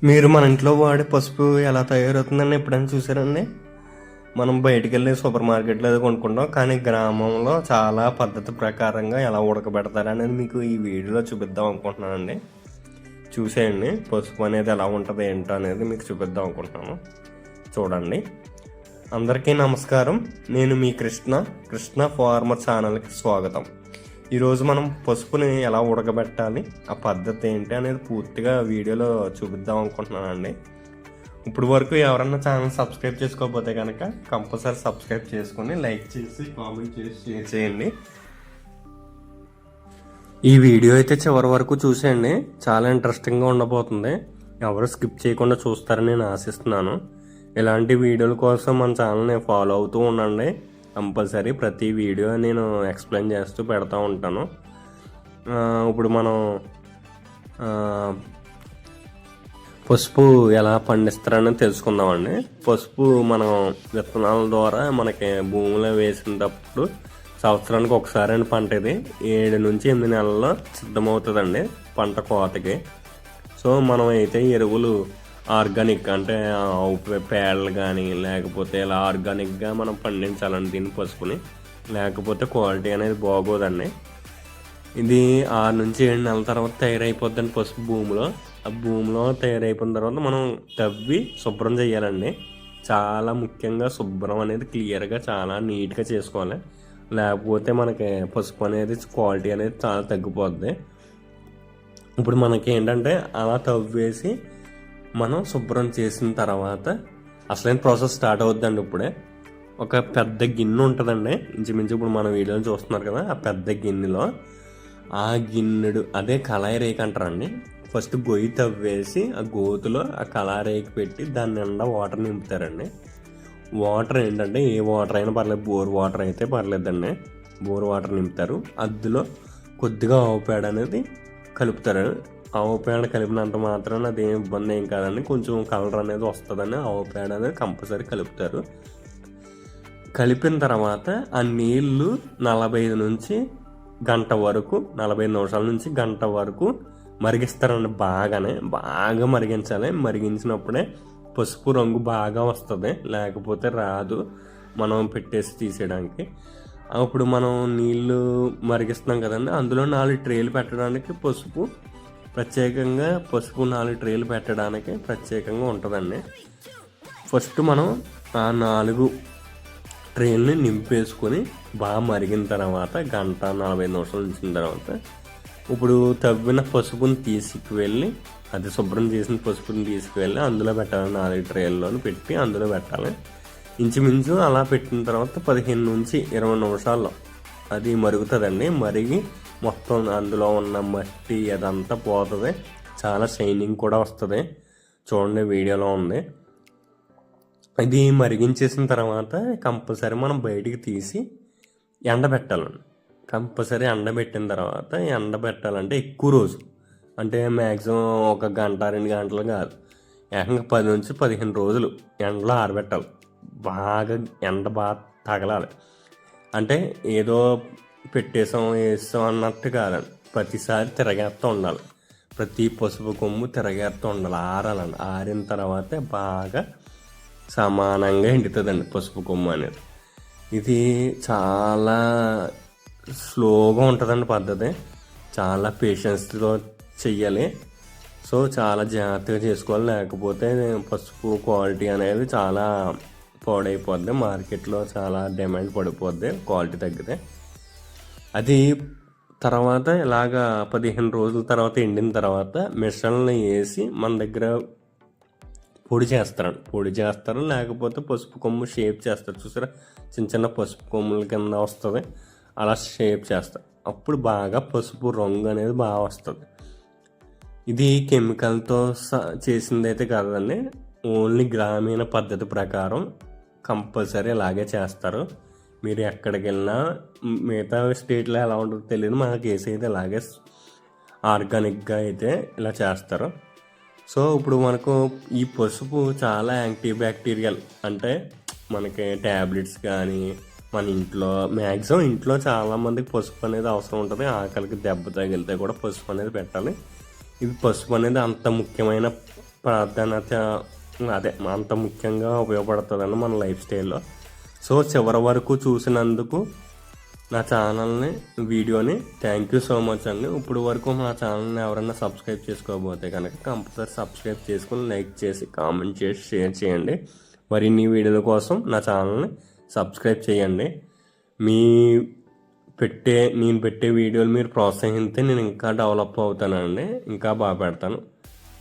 మీరు మన ఇంట్లో వాడే పసుపు ఎలా తయారవుతుందని ఎప్పుడైనా చూసారండి? మనం బయటికి వెళ్ళి సూపర్ మార్కెట్లో అది కొనుక్కుంటాం, కానీ గ్రామంలో చాలా పద్ధతి ప్రకారంగా ఎలా ఉడకబెడతారు అనేది మీకు ఈ వీడియోలో చూపిద్దాం అనుకుంటున్నానండి. చూసేయండి, పసుపు అనేది ఎలా ఉంటుంది ఏంటో అనేది మీకు చూపిద్దాం అనుకుంటున్నాను. చూడండి. అందరికీ నమస్కారం. నేను మీ కృష్ణ ఫార్మర్ ఛానల్కి స్వాగతం. ఈరోజు మనం పసుపుని ఎలా ఉడకబెట్టాలి, ఆ పద్ధతి ఏంటి అనేది పూర్తిగా వీడియోలో చూపిద్దాం అనుకుంటున్నానండి. ఇప్పుడు వరకు ఎవరన్నా ఛానల్ సబ్స్క్రైబ్ చేసుకోకపోతే కనుక కంపల్సరీ సబ్స్క్రైబ్ చేసుకొని లైక్ చేసి కామెంట్ చేసి షేర్ చేయండి. ఈ వీడియో అయితే చివరి వరకు చూసేయండి, చాలా ఇంట్రెస్టింగ్గా ఉండబోతుంది. ఎవరు స్కిప్ చేయకుండా చూస్తారని నేను ఆశిస్తున్నాను. ఇలాంటి వీడియోల కోసం మన ఛానల్ని ఫాలో అవుతూ ఉండండి. కంపల్సరీ ప్రతి వీడియో నేను ఎక్స్ప్లెయిన్ చేస్తూ పెడతా ఉంటాను. ఇప్పుడు మనం పసుపు ఎలా పండిస్తారని తెలుసుకుందామండి. పసుపు మనం విత్తనాల ద్వారా మనకి భూమిలో వేసినప్పుడు సంవత్సరానికి ఒకసారి పంట ఇది 7 నుంచి 8 నెలల్లో సిద్ధమవుతుందండి పంట కోతకి. సో మనం అయితే ఎరువులు ఆర్గానిక్ అంటే పేడలు కానీ లేకపోతే ఇలా ఆర్గానిక్గా మనం పండించాలండి దీన్ని పసుపుని, లేకపోతే క్వాలిటీ అనేది బాగోదండి. ఇది 6 నుంచి 7 నెలల తర్వాత తయారైపోద్దండి పసుపు భూమిలో. ఆ భూమిలో తయారైపోయిన తర్వాత మనం తవ్వి శుభ్రం చేయాలండి. చాలా ముఖ్యంగా శుభ్రం అనేది క్లియర్గా చాలా నీట్గా చేసుకోవాలి, లేకపోతే మనకి పసుపు అనేది క్వాలిటీ అనేది చాలా తగ్గిపోద్ది. ఇప్పుడు మనకి ఏంటంటే అలా తవ్వేసి మనం శుభ్రం చేసిన తర్వాత అసలైన ప్రాసెస్ స్టార్ట్ అవుద్దండి. ఇప్పుడే ఒక పెద్ద గిన్నె ఉంటుందండి, ఇంచుమించు ఇప్పుడు మన వీడియోలో చూస్తున్నారు కదా, ఆ పెద్ద గిన్నెలో ఆ గిన్నెడు అదే కళాయి రేకు అంటారండి. ఫస్ట్ గొయ్యి తవ్వేసి ఆ గోతులో ఆ కళాయి రేకు పెట్టి దాని నిండా వాటర్ నింపుతారండి. వాటర్ ఏంటంటే ఏ వాటర్ అయినా పర్లేదు, బోర్ వాటర్ అయితే పర్లేదండి. బోర్ వాటర్ నింపుతారు. అందులో కొద్దిగా ఆవు పేడ అనేది కలుపుతారు. ఆవు పేడ కలిపినంత మాత్రాన అది ఏం ఇబ్బంది ఏం కాదండి, కొంచెం కలర్ అనేది వస్తుందని ఆవు పేడ అనేది కంపల్సరీ కలుపుతారు. కలిపిన తర్వాత ఆ నీళ్లు 45 నుంచి గంట వరకు, 45 నిమిషాల నుంచి గంట వరకు మరిగిస్తారండి. బాగా మరిగించాలి. మరిగించినప్పుడే పసుపు రంగు బాగా వస్తుంది, లేకపోతే రాదు మనం పెట్టేసి తీసేయడానికి. అప్పుడు మనం నీళ్లు మరిగిస్తున్నాం కదండి, అందులో 4 ట్రేలు పెట్టడానికి ప్రత్యేకంగా 4 ట్రేలు పెట్టడానికి ప్రత్యేకంగా ఉంటుందండి. ఫస్ట్ మనం ఆ 4 ట్రేల్ని నింపేసుకొని బాగా మరిగిన తర్వాత గంట 45 నిమిషాలు ఉంచిన తర్వాత ఇప్పుడు తవ్విన పసుపుని తీసుకువెళ్ళి, అది శుభ్రం చేసిన పసుపుని తీసుకువెళ్ళి అందులో పెట్టాలి. 4 ట్రేల్లోని పెట్టి అందులో పెట్టాలి. ఇంచుమించు అలా పెట్టిన తర్వాత 15 నుంచి 20 నిమిషాల్లో అది మరుగుతుందండి. మరిగి మొత్తం అందులో ఉన్న మట్టి అదంతా పోతుంది, చాలా షైనింగ్ కూడా వస్తుంది. చూడండి, వీడియోలో ఉంది. ఇది మరిగించేసిన తర్వాత కంపల్సరీ మనం బయటికి తీసి ఎండబెట్టాలండి. కంపల్సరీ ఎండబెట్టిన తర్వాత ఎండబెట్టాలంటే ఎక్కువ రోజు, అంటే మ్యాక్సిమం 1 గంట 2 గంటలు కాదు, ఏకంగా 10 నుంచి 15 రోజులు ఎండలో ఆరబెట్టాలి. ఎండ బాగా తగలాలి. అంటే ఏదో పెట్టేసాం వేసాం అన్నట్టు కాదండి, ప్రతిసారి తిరగేస్తూ ఉండాలి. ప్రతి పసుపు కొమ్ము తిరగేస్తూ ఉండాలి, ఆరాలండి. ఆరిన తర్వాతే బాగా సమానంగా ఎండుతుందండి పసుపు కొమ్ము అనేది. ఇది చాలా స్లోగా ఉంటుందండి పద్ధతి, చాలా పేషెన్స్తో చెయ్యాలి. సో చాలా జాగ్రత్తగా చేసుకోవాలి, లేకపోతే పసుపు క్వాలిటీ అనేది చాలా పాడైపోద్ది. మార్కెట్లో చాలా డిమాండ్ పడిపోద్ది క్వాలిటీ తగ్గితే. అది తర్వాత ఇలాగా 15 రోజుల తర్వాత ఎండిన తర్వాత మిషన్లు వేసి మన దగ్గర పొడి చేస్తారు, లేకపోతే పసుపు కొమ్ము షేప్ చేస్తారు. చూసారా, చిన్న చిన్న పసుపు కొమ్ముల కింద వస్తుంది, అలా షేప్ చేస్తారు. అప్పుడు బాగా పసుపు రంగు అనేది బాగా వస్తుంది. ఇది కెమికల్తో చేసింది అయితే కాదండి, ఓన్లీ గ్రామీణ పద్ధతి ప్రకారం కంపల్సరీ ఇలాగే చేస్తారు. మీరు ఎక్కడికి వెళ్ళినా, మిగతా స్టేట్లో ఎలా ఉంటుందో తెలియదు, మన కేసు అయితే ఇలాగే ఆర్గానిక్గా అయితే ఇలా చేస్తారు. సో ఇప్పుడు మనకు ఈ పసుపు చాలా యాంటీ బ్యాక్టీరియల్, అంటే మనకి ట్యాబ్లెట్స్ కానీ మన ఇంట్లో చాలామందికి పసుపు అనేది అవసరం ఉంటుంది. ఆకలికి దెబ్బ తగిలితే కూడా పసుపు అనేది పెట్టాలి. ఇది పసుపు అనేది అంత ముఖ్యమైన ప్రాధాన్యత, అంత ముఖ్యంగా ఉపయోగపడుతుందండి మన లైఫ్ స్టైల్లో. సో చివరి వరకు చూసినందుకు నా ఛానల్ని, వీడియోని థ్యాంక్ యూ సో మచ్ అండి. ఇప్పుడు వరకు మా ఛానల్ని ఎవరైనా సబ్స్క్రైబ్ చేసుకోకపోతే కనుక కంపల్సరీ సబ్స్క్రైబ్ చేసుకుని లైక్ చేసి కామెంట్ చేసి షేర్ చేయండి. మరిన్ని వీడియోల కోసం నా ఛానల్ని సబ్స్క్రైబ్ చేయండి. నేను పెట్టే వీడియోలు మీరు ప్రోత్సహిస్తే నేను ఇంకా డెవలప్ అవుతానండి, ఇంకా బాగా పెడతాను.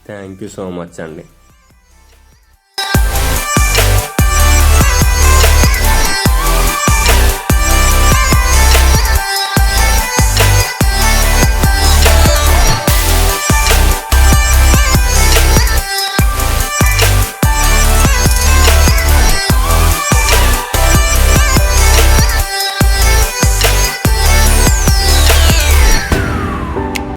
థ్యాంక్ యూ సో మచ్ అండి.